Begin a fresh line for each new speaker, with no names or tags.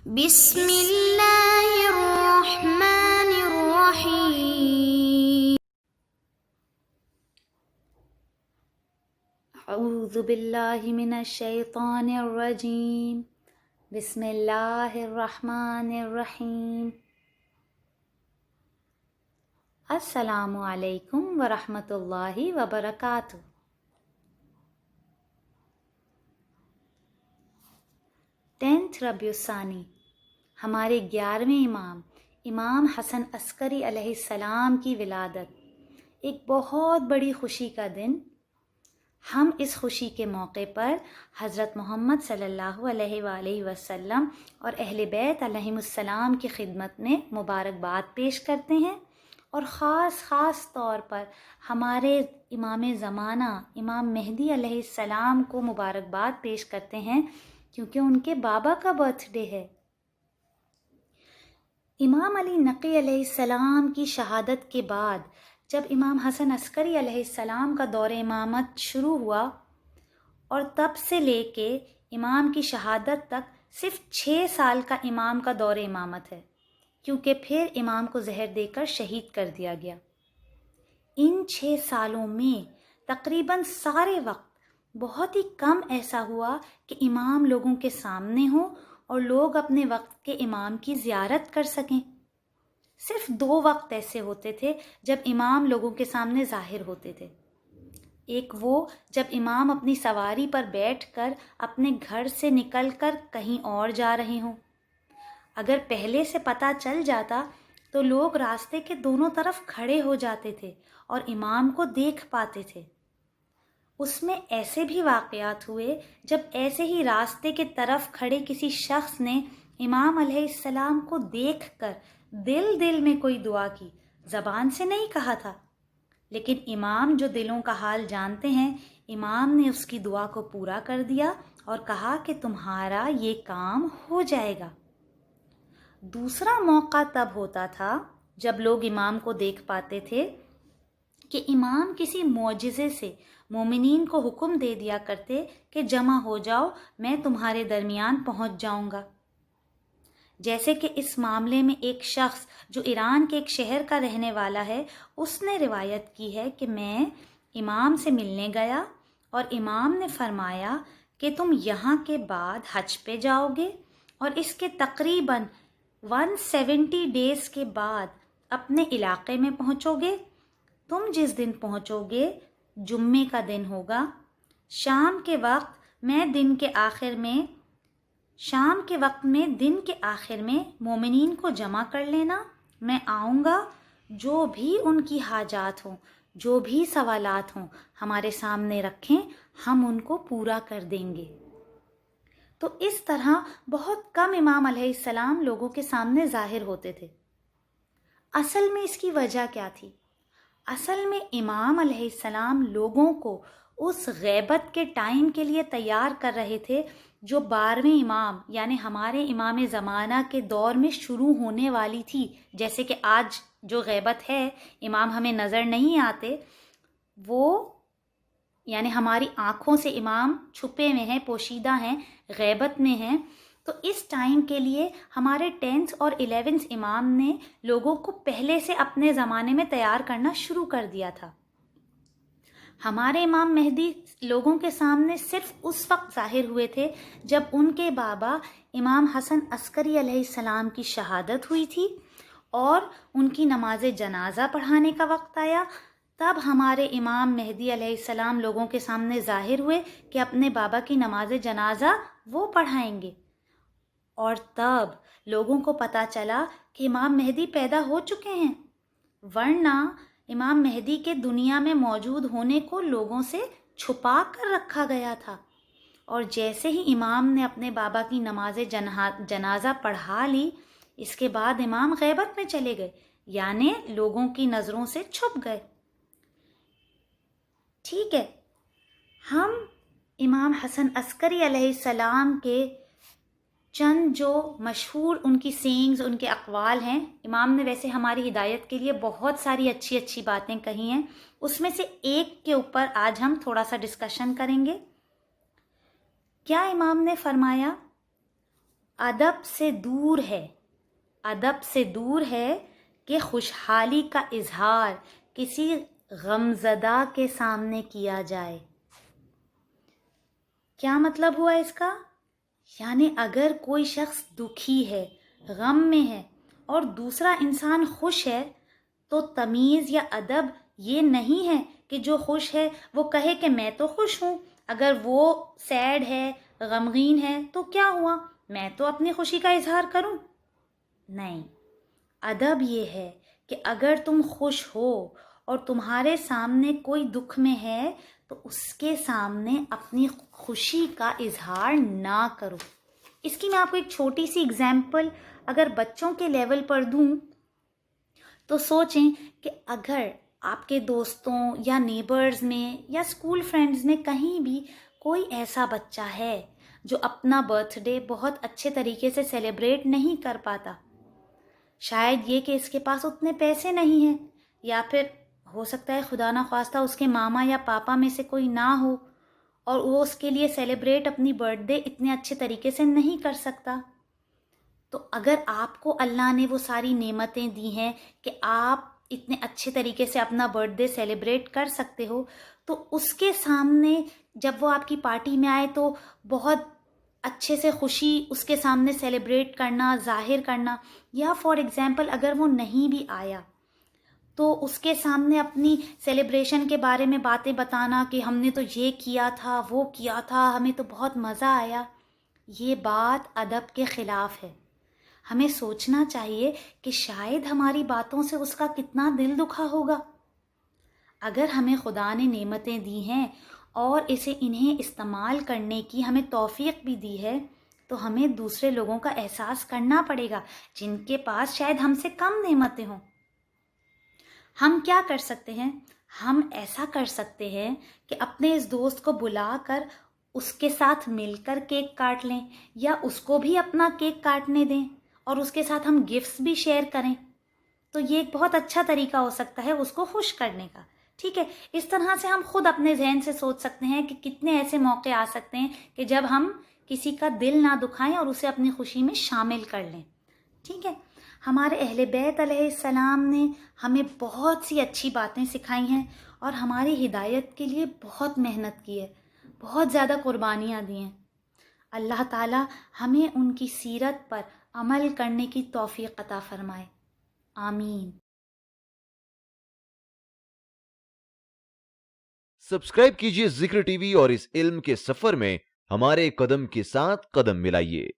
بسم اللہ الرحمن الرحیم۔ اعوذ باللہ من الشیطان الرجیم، بسم اللہ الرحمن الرحیم۔ السلام علیکم ورحمۃ اللہ وبرکاتہ۔ 10 ربیع الثانی، ہمارے 11ویں امام حسن عسکری علیہ السلام کی ولادت، ایک بہت بڑی خوشی کا دن۔ ہم اس خوشی کے موقع پر حضرت محمد صلی اللہ علیہ وآلہ وسلم اور اہل بیت علیہم السلام کی خدمت میں مبارکباد پیش کرتے ہیں، اور خاص طور پر ہمارے امام زمانہ امام مہدی علیہ السلام کو مبارکباد پیش کرتے ہیں، کیونکہ ان کے بابا کا برتھ ڈے ہے۔ امام علی نقی علیہ السلام کی شہادت کے بعد جب امام حسن عسکری علیہ السلام کا دور امامت شروع ہوا، اور تب سے لے کے امام کی شہادت تک صرف 6 سال کا امام کا دور امامت ہے، کیونکہ پھر امام کو زہر دے کر شہید کر دیا گیا۔ ان 6 سالوں میں تقریباً سارے وقت بہت ہی کم ایسا ہوا کہ امام لوگوں کے سامنے ہوں اور لوگ اپنے وقت کے امام کی زیارت کر سکیں۔ صرف 2 وقت ایسے ہوتے تھے جب امام لوگوں کے سامنے ظاہر ہوتے تھے۔ ایک وہ جب امام اپنی سواری پر بیٹھ کر اپنے گھر سے نکل کر کہیں اور جا رہے ہوں۔ اگر پہلے سے پتہ چل جاتا تو لوگ راستے کے دونوں طرف کھڑے ہو جاتے تھے اور امام کو دیکھ پاتے تھے۔ اس میں ایسے بھی واقعات ہوئے جب ایسے ہی راستے کے طرف کھڑے کسی شخص نے امام علیہ السلام کو دیکھ کر دل میں کوئی دعا کی، زبان سے نہیں کہا تھا، لیکن امام جو دلوں کا حال جانتے ہیں، امام نے اس کی دعا کو پورا کر دیا اور کہا کہ تمہارا یہ کام ہو جائے گا۔ دوسرا موقع تب ہوتا تھا جب لوگ امام کو دیکھ پاتے تھے کہ امام کسی معجزے سے مومنین کو حکم دے دیا کرتے کہ جمع ہو جاؤ، میں تمہارے درمیان پہنچ جاؤں گا۔ جیسے کہ اس معاملے میں ایک شخص جو ایران کے ایک شہر کا رہنے والا ہے، اس نے روایت کی ہے کہ میں امام سے ملنے گیا اور امام نے فرمایا کہ تم یہاں کے بعد حج پہ جاؤ گے اور اس کے تقریباً 170 ڈیز کے بعد اپنے علاقے میں پہنچو گے۔ تم جس دن پہنچو گے جمعے کا دن ہوگا۔ شام کے وقت میں دن کے آخر میں مومنین کو جمع کر لینا، میں آؤں گا، جو بھی ان کی حاجات ہوں، جو بھی سوالات ہوں ہمارے سامنے رکھیں، ہم ان کو پورا کر دیں گے۔ تو اس طرح بہت کم امام علیہ السلام لوگوں کے سامنے ظاہر ہوتے تھے۔ اصل میں اس کی وجہ کیا تھی؟ اصل میں امام علیہ السلام لوگوں کو اس غیبت کے ٹائم کے لیے تیار کر رہے تھے جو 12ویں امام یعنی ہمارے امام زمانہ کے دور میں شروع ہونے والی تھی۔ جیسے کہ آج جو غیبت ہے، امام ہمیں نظر نہیں آتے، وہ یعنی ہماری آنکھوں سے امام چھپے ہوئے ہیں، پوشیدہ ہیں، غیبت میں ہیں۔ تو اس ٹائم کے لیے ہمارے 10th اور 11th امام نے لوگوں کو پہلے سے اپنے زمانے میں تیار کرنا شروع کر دیا تھا۔ ہمارے امام مہدی لوگوں کے سامنے صرف اس وقت ظاہر ہوئے تھے جب ان کے بابا امام حسن عسکری علیہ السلام کی شہادت ہوئی تھی اور ان کی نماز جنازہ پڑھانے کا وقت آیا، تب ہمارے امام مہدی علیہ السلام لوگوں کے سامنے ظاہر ہوئے کہ اپنے بابا کی نماز جنازہ وہ پڑھائیں گے۔ اور تب لوگوں کو پتہ چلا کہ امام مہدی پیدا ہو چکے ہیں، ورنہ امام مہدی کے دنیا میں موجود ہونے کو لوگوں سے چھپا کر رکھا گیا تھا۔ اور جیسے ہی امام نے اپنے بابا کی نماز جنازہ پڑھا لی، اس کے بعد امام غیبت میں چلے گئے، یعنی لوگوں کی نظروں سے چھپ گئے۔ ٹھیک ہے، ہم امام حسن عسکری علیہ السلام کے چند جو مشہور ان کی سینگز، ان کے اقوال ہیں، امام نے ویسے ہماری ہدایت کے لیے بہت ساری اچھی باتیں کہی ہیں، اس میں سے ایک کے اوپر آج ہم تھوڑا سا ڈسکشن کریں گے۔ کیا امام نے فرمایا، ادب سے دور ہے، ادب سے دور ہے کہ خوشحالی کا اظہار کسی غمزدہ کے سامنے کیا جائے۔ کیا مطلب ہوا اس کا؟ یعنی اگر کوئی شخص دکھی ہے، غم میں ہے اور دوسرا انسان خوش ہے تو تمیز یا ادب یہ نہیں ہے کہ جو خوش ہے وہ کہے کہ میں تو خوش ہوں، اگر وہ سیڈ ہے، غمگین ہے تو کیا ہوا، میں تو اپنی خوشی کا اظہار کروں۔ نہیں، ادب یہ ہے کہ اگر تم خوش ہو اور تمہارے سامنے کوئی دکھ میں ہے تو اس کے سامنے اپنی خوشی کا اظہار نہ کرو۔ اس کی میں آپ کو ایک چھوٹی سی اگزامپل اگر بچوں کے لیول پر دوں تو سوچیں کہ اگر آپ کے دوستوں یا نیبرز میں یا اسکول فرینڈز میں کہیں بھی کوئی ایسا بچہ ہے جو اپنا برتھ ڈے بہت اچھے طریقے سے سیلیبریٹ نہیں کر پاتا، شاید یہ کہ اس کے پاس اتنے پیسے نہیں ہیں، یا پھر ہو سکتا ہے خدا نخواستہ اس کے ماما یا پاپا میں سے کوئی نہ ہو اور وہ اس کے لیے سیلیبریٹ اپنی برتھ ڈے اتنے اچھے طریقے سے نہیں کر سکتا، تو اگر آپ کو اللہ نے وہ ساری نعمتیں دی ہیں کہ آپ اتنے اچھے طریقے سے اپنا برتھ ڈے سیلیبریٹ کر سکتے ہو، تو اس کے سامنے جب وہ آپ کی پارٹی میں آئے تو بہت اچھے سے خوشی اس کے سامنے سیلیبریٹ کرنا، ظاہر کرنا، یا فار ایگزامپل اگر وہ نہیں بھی آیا تو اس کے سامنے اپنی سیلیبریشن کے بارے میں باتیں بتانا کہ ہم نے تو یہ کیا تھا، وہ کیا تھا، ہمیں تو بہت مزہ آیا، یہ بات ادب کے خلاف ہے۔ ہمیں سوچنا چاہیے کہ شاید ہماری باتوں سے اس کا کتنا دل دکھا ہوگا۔ اگر ہمیں خدا نے نعمتیں دی ہیں اور انہیں استعمال کرنے کی ہمیں توفیق بھی دی ہے تو ہمیں دوسرے لوگوں کا احساس کرنا پڑے گا جن کے پاس شاید ہم سے کم نعمتیں ہوں۔ ہم کیا کر سکتے ہیں؟ ہم ایسا کر سکتے ہیں کہ اپنے اس دوست کو بلا کر اس کے ساتھ مل کر کیک کاٹ لیں، یا اس کو بھی اپنا کیک کاٹنے دیں اور اس کے ساتھ ہم گفٹس بھی شیئر کریں، تو یہ ایک بہت اچھا طریقہ ہو سکتا ہے اس کو خوش کرنے کا۔ ٹھیک ہے، اس طرح سے ہم خود اپنے ذہن سے سوچ سکتے ہیں کہ کتنے ایسے موقع آ سکتے ہیں کہ جب ہم کسی کا دل نہ دکھائیں اور اسے اپنی خوشی میں شامل کر لیں۔ ٹھیک ہے، ہمارے اہل بیت علیہ السلام نے ہمیں بہت سی اچھی باتیں سکھائی ہیں اور ہماری ہدایت کے لیے بہت محنت کی ہے، بہت زیادہ قربانیاں دی ہیں۔ اللہ تعالی ہمیں ان کی سیرت پر عمل کرنے کی توفیق عطا فرمائے، آمین۔
سبسکرائب کیجئے ذکر ٹی وی اور اس علم کے سفر میں ہمارے قدم کے ساتھ قدم ملائیے۔